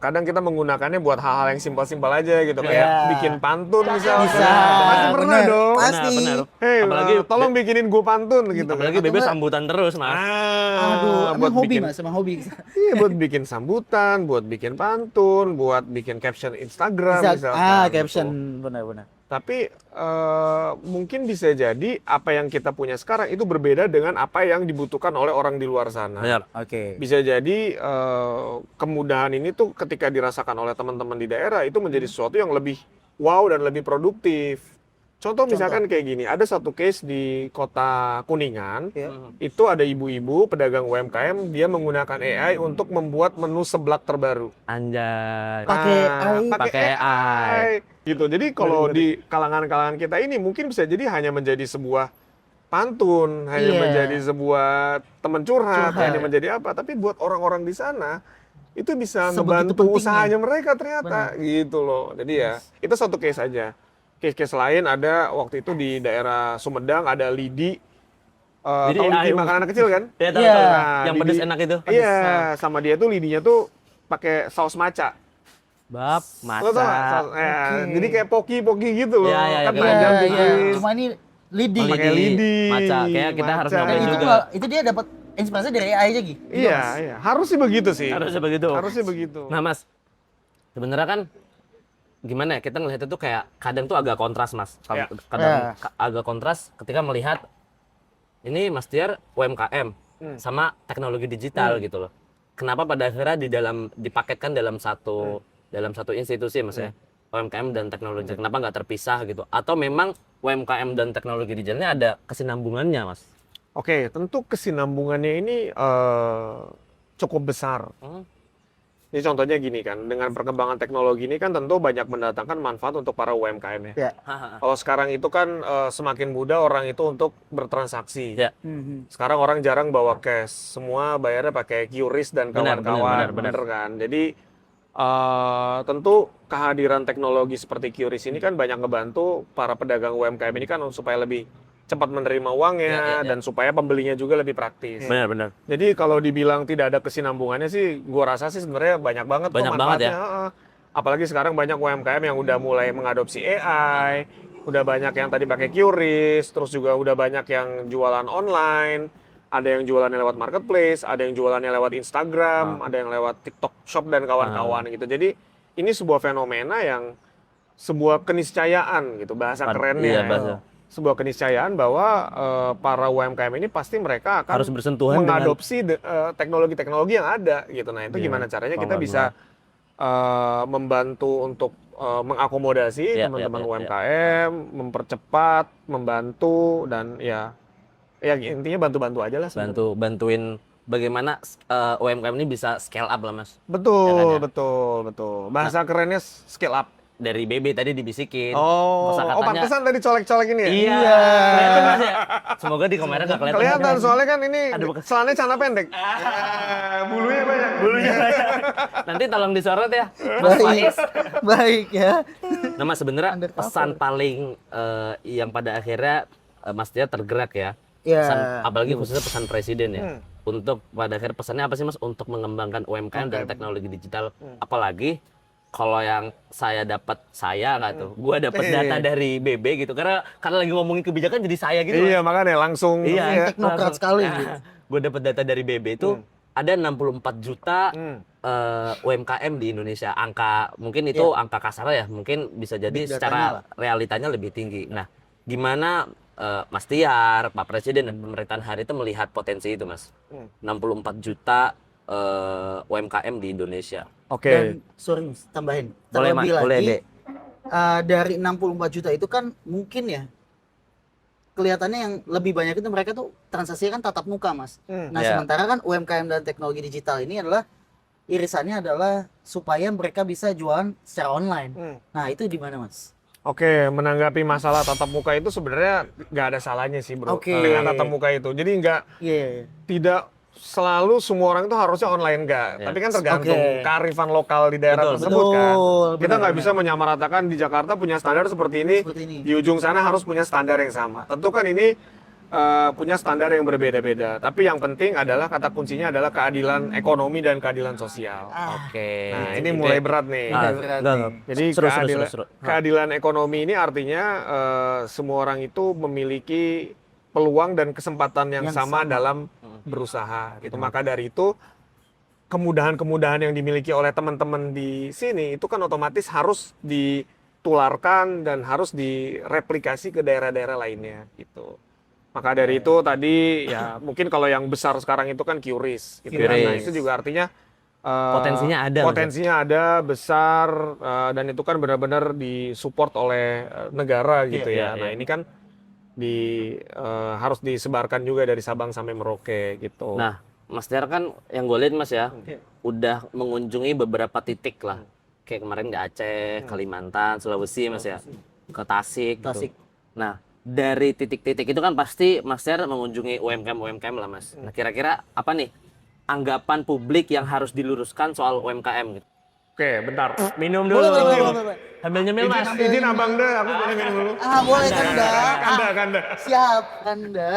kadang kita menggunakannya buat hal-hal yang simpel-simpel aja gitu, kayak Iya. bikin pantun misalnya. Bisa. Pasti pernah Bener. dong. Pasti. Benar. Hei, Apalagi tolong bikinin gue pantun gitu. Apalagi kan. Bebe enggak- sambutan terus, Mas. Aduh, buat emang hobi bikin, Mas, emang hobi. iya, buat bikin sambutan, buat bikin pantun, buat bikin caption Instagram misalkan. Caption, gitu. benar-benar. Tapi mungkin bisa jadi apa yang kita punya sekarang itu berbeda dengan apa yang dibutuhkan oleh orang di luar sana. Benar. Oke. Bisa jadi kemudahan ini tuh ketika dirasakan oleh teman-teman di daerah itu menjadi sesuatu yang lebih wow dan lebih produktif. Contoh misalkan kayak gini, ada satu case di kota Kuningan, itu ada ibu-ibu pedagang UMKM, dia menggunakan AI untuk membuat menu seblak terbaru. Anjay. Pakai AI. Pakai AI. Gitu. Jadi kalau di kalangan-kalangan kita ini mungkin bisa jadi hanya menjadi sebuah pantun, hanya Iya. menjadi sebuah teman curhat, Curhat. hanya menjadi apa. Tapi buat orang-orang di sana itu bisa Sebegitu ngebantu pentingnya. usahanya mereka ternyata, gitu loh. Jadi ya itu satu case aja. Case-case lain ada waktu itu di daerah Sumedang ada lidi. Lidi Tahu lidi AI. makanan anak kecil kan? Ya, tahu, Iya. tahu. Nah, Yang lidi- pedes enak itu. Iya, sama dia tuh lidinya tuh pakai saus maca. Bab, Lo tau nggak? maca. Jadi kayak poki-poki gitu loh. Iya, iya, Kan iya, panjang iya, tipis. iya. Cuma ini lidi. Oh, Pakai lidi. Maca. Kayak kita harus Maca. Dan nyobain itu juga. itu dia dapat inspirasi dari AI aja gitu. Iya, iya. Harus sih begitu sih. Harusnya begitu. Harusnya begitu. Nah, Mas, sebenarnya kan gimana ya, kita ngelihat itu kayak kadang tuh agak kontras, Mas. Ya. Kadang agak kontras ketika melihat ini Mas Tiar UMKM sama teknologi digital gitu loh. Kenapa pada akhirnya dipaketkan dalam satu institusi, Mas ya? UMKM dan teknologi. Kenapa nggak terpisah gitu? Atau memang UMKM dan teknologi digitalnya ada kesinambungannya, Mas? Oke, tentu kesinambungannya ini cukup besar. Ini contohnya gini kan, dengan perkembangan teknologi ini kan tentu banyak mendatangkan manfaat untuk para UMKM ya. Ya. Kalau sekarang itu kan semakin mudah orang itu untuk bertransaksi. Ya. Sekarang orang jarang bawa cash, semua bayarnya pakai QRIS dan Benar, kawan-kawan, benar. bener kan. Jadi tentu kehadiran teknologi seperti QRIS ini kan banyak ngebantu para pedagang UMKM ini kan supaya lebih cepat menerima uangnya dan supaya pembelinya juga lebih praktis. Benar. Jadi kalau dibilang tidak ada kesinambungannya sih, gua rasa sih sebenarnya banyak banget kok Banyak banget ya. manfaatnya. Heeh. Apalagi sekarang banyak UMKM yang udah mulai mengadopsi AI, udah banyak yang tadi pakai QRIS, terus juga udah banyak yang jualan online, ada yang jualannya lewat marketplace, ada yang jualannya lewat Instagram, ada yang lewat TikTok Shop dan kawan-kawan gitu. Jadi ini sebuah fenomena yang sebuah keniscayaan gitu bahasa kerennya. Iya, bahasa. Sebuah keniscayaan bahwa para UMKM ini pasti mereka akan Harus bersentuhan dengan mengadopsi teknologi-teknologi yang ada gitu. Nah, itu gimana caranya kita bisa membantu untuk mengakomodasi teman-teman UMKM, mempercepat, membantu dan ya intinya bantu-bantu aja lah sebenarnya. Bantuin bagaimana UMKM ini bisa scale up lah, Mas. Betul, Ya kan, ya? betul. Bahasa kerennya scale up. Dari BB tadi dibisikin. Oh, pantesan tadi colek-colek ini ya? Iya. Kelihatan, Mas ya. Semoga di kamera nggak kelihatan. Kelihatan soalnya kan ini Ada bekas. celananya celana pendek. Bulunya banyak. Nanti tolong disorot ya, Mas Faiz. Baik ya. Nah, Mas, sebenarnya Undercover. pesan paling yang pada akhirnya Mas Tia tergerak ya. Ya. Pesan, apalagi khususnya pesan presiden ya. Untuk pada akhirnya pesannya apa sih, Mas, untuk mengembangkan UMKM dan teknologi digital, apalagi kalau yang saya dapat gua dapat data dari BB gitu, karena lagi ngomongin kebijakan jadi saya gitu. Iya, makanya langsung. Iya, Teknokrat sekali gitu. Gue dapat data dari BB itu ada 64 juta UMKM di Indonesia. Angka mungkin itu angka kasar ya, mungkin bisa jadi Big datanya secara lah. realitanya lebih tinggi. Nah, gimana Mas Tiar, Pak Presiden dan pemerintahan hari itu melihat potensi itu, Mas? 64 juta UMKM di Indonesia. Oke. Dan sorry Mas, tambahin. Boleh, Terlebih Mas, boleh, lagi Dek. dari 64 juta itu kan mungkin ya kelihatannya yang lebih banyak itu mereka tuh transaksinya kan tatap muka, Mas. Nah, Iya. sementara kan UMKM dan teknologi digital ini adalah irisannya adalah supaya mereka bisa jualan secara online. Nah, itu di mana, Mas? Oke, menanggapi masalah tatap muka itu sebenarnya nggak ada salahnya sih, bro. Oke. Dengan tatap muka itu. Jadi Iya. tidak selalu semua orang itu harusnya online nggak. Ya. Tapi kan tergantung Oke. kearifan lokal di daerah Betul, tersebut kan. betul, Kita nggak benar, bisa menyamaratakan di Jakarta punya standar seperti ini, Seperti ini. di ujung sana harus punya standar yang sama. Tentu kan ini punya standar yang berbeda-beda. Tapi yang penting adalah kata kuncinya adalah keadilan ekonomi dan keadilan sosial. Oke. Nah, ini mulai berat nih. berat nih. Jadi Seru. keadilan ekonomi ini artinya semua orang itu memiliki peluang dan kesempatan yang sama dalam berusaha gitu. Maka dari itu kemudahan-kemudahan yang dimiliki oleh teman-teman di sini itu kan otomatis harus ditularkan dan harus direplikasi ke daerah-daerah lainnya gitu. Maka dari itu tadi ya mungkin kalau yang besar sekarang itu kan QRIS gitu. QRIS. Nah, itu juga artinya Potensinya ada, potensinya ada besar, dan itu kan benar-benar disupport oleh negara gitu ya. Nah ini kan harus disebarkan juga dari Sabang sampai Merauke gitu. Nah, Mas Tiar kan yang gue lihat Mas ya, udah mengunjungi beberapa titik lah. Kayak kemarin di Aceh, Kalimantan, Sulawesi Mas ya, ke Tasik. Tasik. Gitu. Nah, dari titik-titik itu kan pasti Mas Tiar mengunjungi UMKM lah Mas. Nah, kira-kira apa nih anggapan publik yang harus diluruskan soal UMKM gitu? Oke, bentar. Minum dulu. Boleh. Sambil nyemil Mas. Izin abang deh, aku boleh minum dulu. Boleh Kanda. Kanda. Siap Kanda.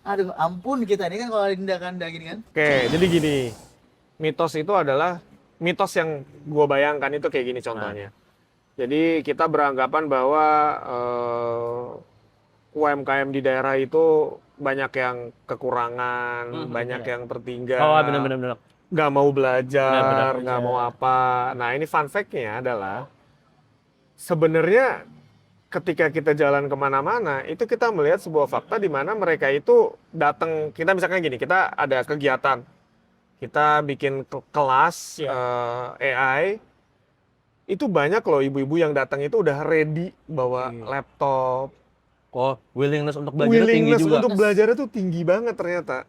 Aduh, ampun kita ini kan kalau Kanda gini kan. Oke, jadi gini. Mitos itu adalah mitos yang gue bayangkan itu kayak gini contohnya. Jadi kita beranggapan bahwa UMKM di daerah itu banyak yang kekurangan, banyak yang tertinggal. Oh, benar. Nggak mau belajar, Benar. nggak mau apa. Nah ini fun fact-nya adalah sebenarnya ketika kita jalan kemana-mana itu kita melihat sebuah fakta di mana mereka itu datang, kita misalkan gini, kita ada kegiatan, kita bikin kelas AI, itu banyak loh ibu-ibu yang datang itu udah ready bawa laptop. Oh, willingness untuk belajar tinggi juga. Untuk belajarnya tuh tinggi banget ternyata.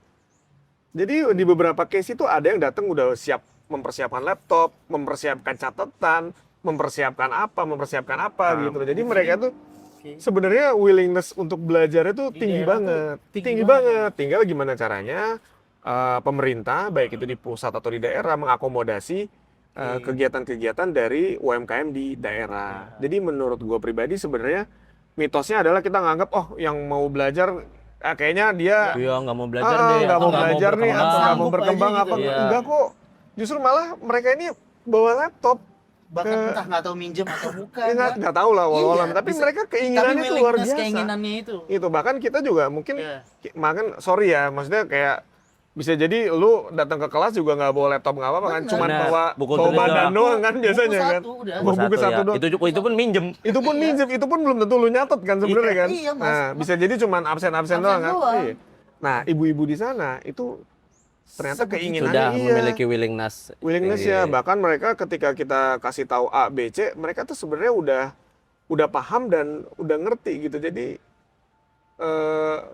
Jadi di beberapa case itu ada yang datang udah siap mempersiapkan laptop, mempersiapkan catatan, mempersiapkan apa gitu. Jadi mereka tuh sebenarnya willingness untuk belajar itu tinggi banget. Tinggi banget. Tinggal gimana caranya pemerintah baik itu di pusat atau di daerah mengakomodasi kegiatan-kegiatan dari UMKM di daerah. Jadi menurut gue pribadi sebenarnya mitosnya adalah kita nganggap yang mau belajar kayaknya dia nggak mau belajar deh, nggak mau belajar nih, atau nggak mau Sanggup berkembang aja apa gitu. enggak kok. Justru malah mereka ini bawa laptop. Bahkan entah nggak tahu minjem atau bukan. Nggak tahu lah walau tapi mereka keinginannya itu luar biasa. Keinginannya itu. Itu bahkan kita juga mungkin sorry ya, maksudnya kayak bisa jadi lu datang ke kelas juga nggak bawa laptop nggak apa-apa kan, cuman bawa badan doang kan biasanya kan. Bawa buku satu doang. Itu pun minjem. Itu pun minjem, itu pun belum tentu lu nyatet kan sebenarnya kan. Iya, Mas. Nah, bisa jadi cuman absen-absen doang kan. Iya. Nah, ibu-ibu di sana itu ternyata keinginannya sudah memiliki willingness ya, bahkan mereka ketika kita kasih tahu A, B, C, mereka tuh sebenarnya udah paham dan udah ngerti gitu. Jadi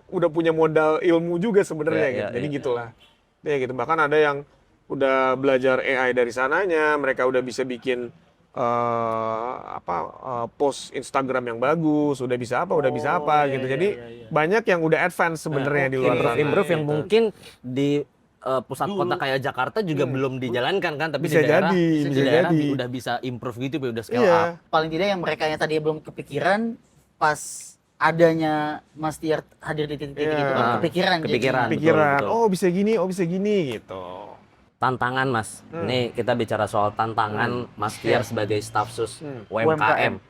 udah punya modal ilmu juga sebenarnya gitu. Jadi gitulah. Ya gitu. Bahkan ada yang udah belajar AI dari sananya, mereka udah bisa bikin post Instagram yang bagus, udah bisa apa gitu. Jadi banyak yang udah advance sebenarnya di luar sana. Improve yang mungkin di pusat kota kayak Jakarta juga belum dijalankan kan, tapi bisa di daerah, jadi. Udah bisa improve gitu, udah scale up. Paling tidak yang mereka yang tadi belum kepikiran pas adanya Mas Tiar hadir di titik-titik itu kan kepikiran. Betul. Oh bisa gini gitu. Tantangan Mas, ini kita bicara soal tantangan Mas Tiar sebagai staf sus UMKM.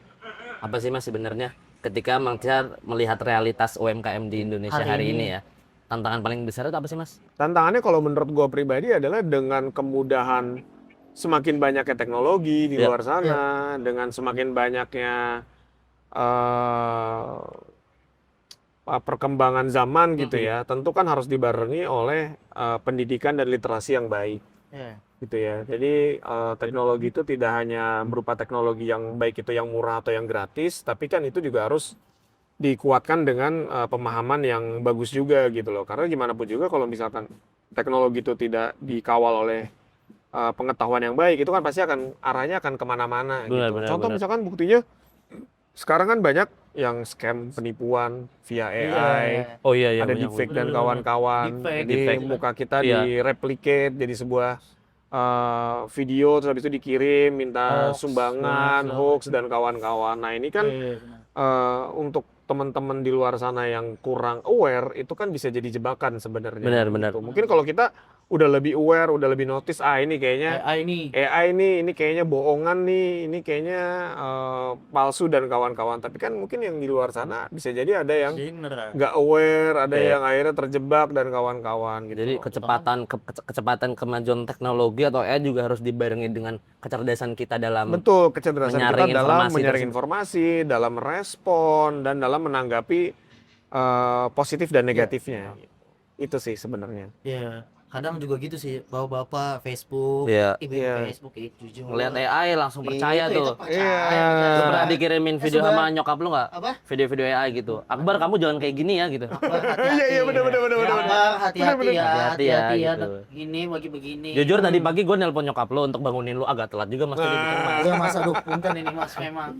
Apa sih Mas sebenarnya ketika Mas Tiar melihat realitas UMKM di Indonesia hari ini ya? Tantangan paling besar itu apa sih Mas? Tantangannya kalau menurut gue pribadi adalah dengan kemudahan semakin banyaknya teknologi di luar sana, dengan semakin banyaknya perkembangan zaman gitu ya, tentu kan harus dibarengi oleh pendidikan dan literasi yang baik, gitu ya. Jadi teknologi itu tidak hanya berupa teknologi yang baik itu yang murah atau yang gratis, tapi kan itu juga harus dikuatkan dengan pemahaman yang bagus juga gitu loh. Karena gimana pun juga kalau misalkan teknologi itu tidak dikawal oleh pengetahuan yang baik, itu kan pasti arahnya akan kemana-mana gitu. Contoh misalkan buktinya sekarang kan banyak yang scam penipuan via AI, ada deepfake dan kawan-kawan. Jadi muka kita direplicate jadi sebuah video, terus habis itu dikirim, minta sumbangan, hoax dan kawan-kawan. Nah ini kan untuk teman-teman di luar sana yang kurang aware, itu kan bisa jadi jebakan sebenarnya. Benar. Gitu. Mungkin kalau kita udah lebih aware, udah lebih notice, ini kayaknya AI ini kayaknya bohongan nih, ini kayaknya palsu dan kawan-kawan. Tapi kan mungkin yang di luar sana bisa jadi ada yang nggak aware, ada yang akhirnya terjebak dan kawan-kawan. Gitu. Jadi kecepatan kemajuan teknologi atau AI juga harus dibarengi dengan kecerdasan kita dalam kecerdasan kita dalam menyaring informasi, dalam respon dan dalam menanggapi positif dan negatifnya. Itu sih sebenarnya. kadang juga gitu sih, bawa-bapak Facebook, Iya. ibu Iya. Facebook jujur. Ngeliat AI langsung percaya Itu tuh. percaya. Lu pernah dikirimin video Sebenarnya- sama nyokap lu nggak? Apa? Video-video AI gitu. Akbar kamu jangan kayak gini ya gitu. Iya, benar. Akbar, hati-hati ya, Hati-hati ya, hati-hati ya, gitu. Ini begini. Jujur tadi pagi gue nelpon nyokap lu untuk bangunin lu agak telat juga mas tadi bikin mas. Iya mas, aduh punten ini mas memang.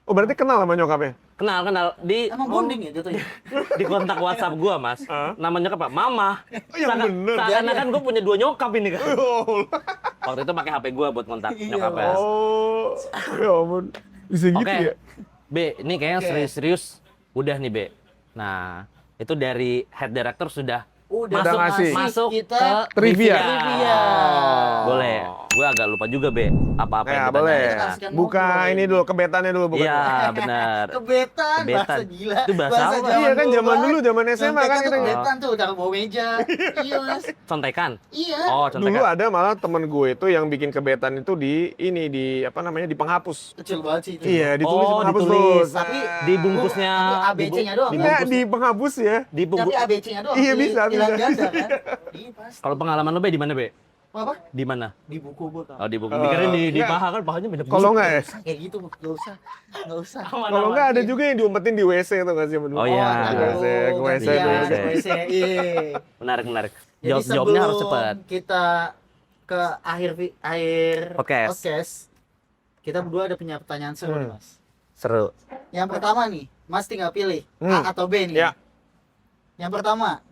Oh, berarti kenal sama nyokapnya? Kenal di Emang bonding ya jatuhnya? di kontak WhatsApp gua mas. Namanya apa? Mama. yang bener. Seakan-akan gue punya 2 nyokap ini kan. Oh. Waktu itu pakai HP gua buat kontak Iya, nyokapnya. Oh. Ya ampun. Bisa gitu Oke. ya? B, ini kayaknya Oke. serius-serius udah nih B. Nah, itu dari head director sudah Udah ngasih. masuk kita ke Trivia. trivia. Boleh. Gue agak lupa juga B. Apa-apa Ya, yang kita boleh. nanya. Kita haruskan Buka ngobrol. ini dulu, kebetannya dulu bukan. Iya, benar. Kebetan, Kebetan. bahasa gila. Itu bahasa apa? Iya kan zaman dulu, zaman SMA kan kita. Kebetan tuh, taruh bawah meja. Iya mas. Contekan. Iya. Oh, Dulu contekan. ada malah temen gue itu yang bikin kebetan itu di apa namanya, di penghapus. Kecil banget sih itu. Iya, ditulis di Oh, penghapus ditulis. terus. Tapi Di bungkusnya. Tapi ABC-nya doang. Enggak, di penghapus ya. Di Tapi bungkus. ABC-nya doang. Iya, bisa, Hilang bisa. ganda kan. Iya pas. Kalau pengalaman lo B di mana B? Apa? Di mana? Di buku gua tau. Oh, di buku. Dikirain di enggak. paha kan, pahanya banyak Kalau enggak ya, Kayak gitu, nggak usah. Nggak usah. kalau enggak ada juga yang diumpetin di WC tuh nggak sih? Oh, iya. Di WC, ke WC, Iya, ke WC. ke WC. Iya. Menarik, menarik. Jadi Jawabnya harus sebelum cepat. kita ke akhir Podcast. podcast, kita berdua ada punya pertanyaan seru nih, Mas. Seru. Yang pertama nih, Mas tinggal pilih Hmm. A atau B nih. Ya. Yang pertama,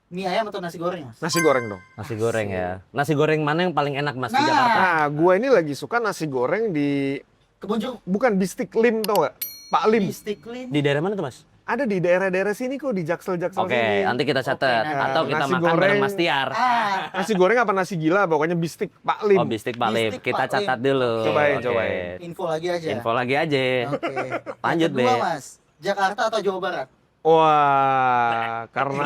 mie ayam atau nasi goreng, Mas? Nasi goreng dong. Nasi goreng ya. Nasi goreng mana yang paling enak Mas di Nah. Jakarta? Nah, gue ini lagi suka nasi goreng di Kebun jeruk, bukan Bistik Lim tau gak? Pak Lim. Istiqlin. Di daerah mana tuh Mas? Ada di daerah-daerah sini kok, di Jaksel-Jaksel Oke, sini. nanti kita catat. Oke, nah. Atau kita Nasi makan bareng goreng. Mas Tiar. Ah, Nasi goreng apa nasi gila? Pokoknya Bistik Pak Lim. Oh, bistik Pak Lim. Bistik Kita Pak Lim. catat dulu. Cobain, Oke. cobain. info lagi aja. Info lagi aja. Oke. Lanjut, Yang kedua, Be. Mas. Jakarta atau Jawa Barat? Wah, karena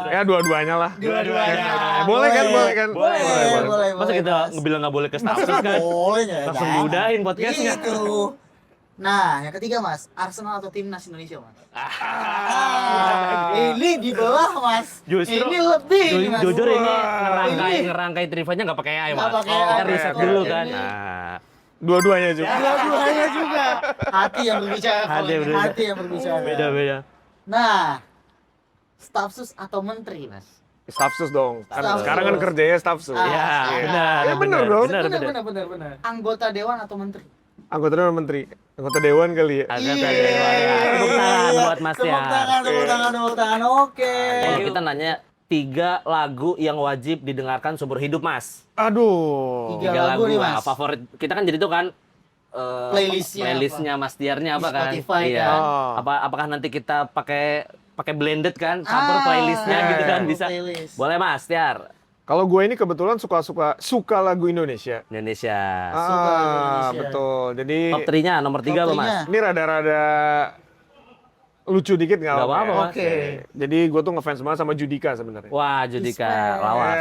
ya dua-duanya lah. Dua-duanya. Boleh kan, boleh kan? Boleh. Masa kita ngebilang nggak boleh ke status kan? Boleh ya. Langsung jangan. diudahin podcastnya. Gitu. Nah, yang ketiga Mas, Arsenal atau timnas Indonesia Mas? Ini di bawah Mas. Justru- ini lebih nih, Mas. Jujur ini Wah. ngerangkai trivia-nya nggak pakai AI, Nggak Mas. pakai Kita AI. riset Oke, dulu oke. kan. Ini- Nah, Dua-duanya juga. Dua-duanya juga. Hati yang berbicara. Hati kalau yang ini. berbicara. Hati yang berbicara. beda-beda. Nah, staf sus atau menteri Mas? Staff sus dong. Kan Staff sekarang sus. kan kerjanya staff sus. Ah. Ya, benar. Ya, benar dong. Benar. Anggota dewan atau menteri? Anggota dewan menteri. Anggota dewan kali ya. Agak ada tepuk tangan buat Mas Tepuk Tiar. tepuk tangan. Oke. Kalau kita nanya 3 lagu yang wajib didengarkan seumur hidup, Mas. Aduh. 3 lagu nih, Mas. Favorit kita kan jadi itu kan Playlistnya Mas Tiarnya Di apa kan? Spotify Iya. kan? Oh. Apakah nanti kita pakai blended kan? Campur playlistnya gitu kan bisa. Playlist. Boleh Mas Tiar. Kalau gue ini kebetulan suka lagu Indonesia. Indonesia. Suka lagu Indonesia. Betul. Jadi Top 3-nya nomor 3 apa, Mas? 3-nya. ini rada-rada lucu dikit nggak Nggak apa-apa. apa-apa, Mas. Oke. Jadi gue tuh ngefans banget sama Judika sebenarnya. Wah, Judika. Respect. Lawas.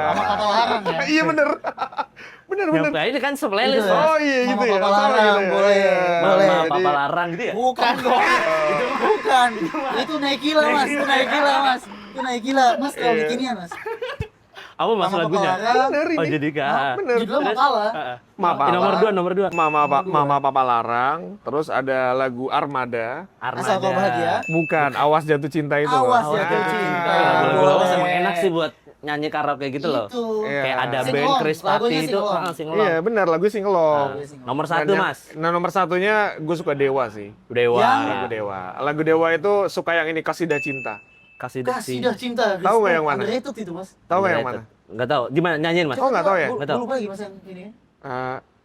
Sama kata larang ya. Iya bener. bener. Yang ini kan seplaylist, Gitu ya. Mas. Oh iya Sama gitu ya. Papa Sama Larang, gitu ya. boleh. Iya. Boleh. Mama Jadi- Papa Larang gitu ya? Bukan dong. Itu bukan. Itu naik gila, Mas. Itu naik gila, Mas. Itu naik gila. Mas kalau Iya. bikinnya, Mas. Apa Mas Sama lagunya? Papa Larang. Bener ini. Oh, Judika. Bener. Judulnya Makalah. Mama. Nomor 2. Mama Papa Larang. Terus ada lagu Armada. Asal kau bahagia. Bukan, Awas Jatuh Cinta itu. Awas loh. Jatuh Ah. Cinta. Lagu-lagu lawas Boleh. emang enak sih buat nyanyi karaoke gitu loh. Itu. Iya. Kayak ada Sing band along, Chris lagunya Patti sing itu along. singelong. Iya benar, lagu singelong. Nomor Dan 1 yang- Mas. Nah nomor satunya gue suka Dewa sih. Dewa. Yang- Lagu Dewa. Lagu Dewa itu suka yang ini Kasidah Cinta. Kasih Kasih dah cinta. Tahu nggak yang mana? Underrated itu, Mas. Tahu nggak yang mana? Enggak tahu. Gimana nyanyiin, Mas? Oh, nggak tahu ya? Nggak tahu. Gue lupa lagi, Mas, yang ini.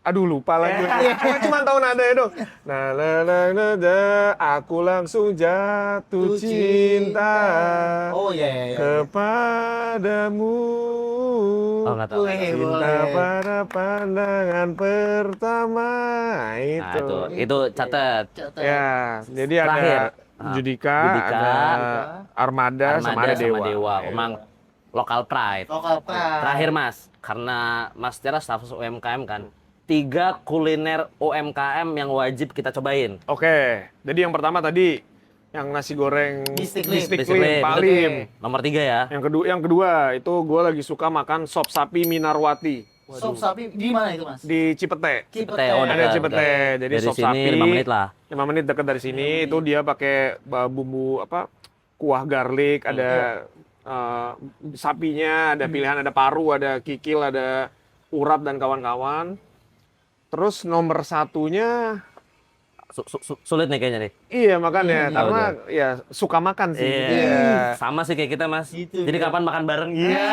Aduh lupa lagi. Gue cuma tahu nadanya dong. Na, aku langsung jatuh cinta Oh iya. kepadamu. Oh, nggak tahu. Wih, Cinta boleh. pada pandangan pertama Nah, itu. itu catat. Catat. Ya, jadi Terakhir. ada Judika, Judika, ada Armada, sama ada Dewa. Iya. Emang local pride. Lokal pride. Terakhir Mas, karena Mas Tiara status UMKM kan. 3 kuliner UMKM yang wajib kita cobain. Oke, jadi yang pertama tadi yang nasi goreng Bistik Bistik Bistik Lim, Lim. Pak Lim. Nomor 3 ya. Yang kedua itu gue lagi suka makan sop sapi Minarwati Sop sapi di mana itu, Mas? di Cipete. Cipete. Oh, Ada dekat, Cipete. dekat. Jadi Dari sop sini sapi 5 menit lah. 5 menit dekat dari sini. Itu dia pakai bumbu apa? Kuah garlic, ada sapinya, ada pilihan, ada paru, ada kikil, ada urat dan kawan-kawan. Terus nomor satunya Sulit nih kayaknya nih. iya makanya Iya, karena ya suka makan sih. Iya. Iya. Sama sih kayak kita, Mas. Gitu, Jadi ya. kapan makan bareng? Iya.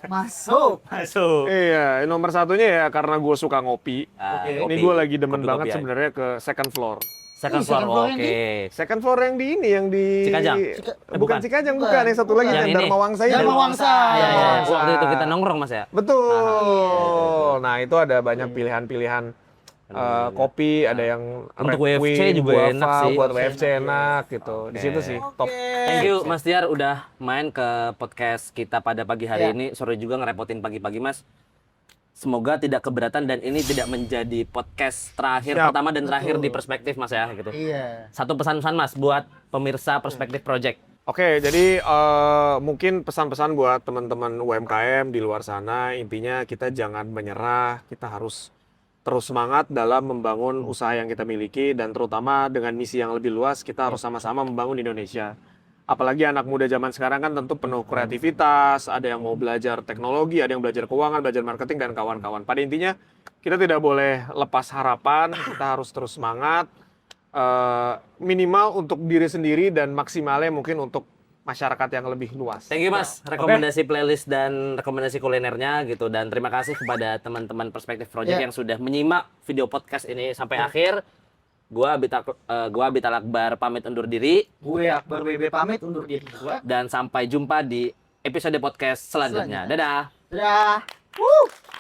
Masuk. Masuk. Iya, nomor satunya ya karena gue suka ngopi. Oke. Ini gue lagi demen Kopi-kopi banget aja. sebenarnya ke second floor. Second Second floor. floor yang Oke. Second floor yang di ini, yang di Cikajang? bukan bukan. Cikajang, Bukan. bukan. Yang satu lagi Bukan. yang Yang ini. Dharma Wangsa itu. Dharma Wangsa. Iya, iya. Wangsa. Waktu itu kita nongkrong, Mas ya. Betul. Nah, itu ada banyak pilihan-pilihan kopi, ada yang Untuk Red WFC Wing, juga guava, enak sih. buat WFC enak gitu. Di situ sih top. Thank you Mas Tiar udah main ke podcast kita pada pagi hari Ya. ini. Sorry juga ngerepotin pagi-pagi, Mas. Semoga tidak keberatan dan ini tidak menjadi podcast terakhir Siap. pertama dan terakhir Betul. di Perspektif, Mas ya gitu. Iya. Satu pesan-pesan Mas buat pemirsa Perspektif Project. Oke, jadi mungkin pesan-pesan buat teman-teman UMKM di luar sana, intinya kita jangan menyerah, kita harus terus semangat dalam membangun usaha yang kita miliki, dan terutama dengan misi yang lebih luas, kita harus sama-sama membangun Indonesia. Apalagi anak muda zaman sekarang kan tentu penuh kreativitas, ada yang mau belajar teknologi, ada yang belajar keuangan, belajar marketing, dan kawan-kawan. Pada intinya, kita tidak boleh lepas harapan, kita harus terus semangat, minimal untuk diri sendiri dan maksimalnya mungkin untuk masyarakat yang lebih luas. Thank you Mas, rekomendasi playlist dan rekomendasi kulinernya gitu, dan terima kasih kepada teman-teman Perspektif Project Ya. yang sudah menyimak video podcast ini sampai akhir. Gua Abita Akbar pamit undur diri Gue Akbar BB pamit undur diri gua. dan sampai jumpa di episode podcast selanjutnya. Dadah. Dadah.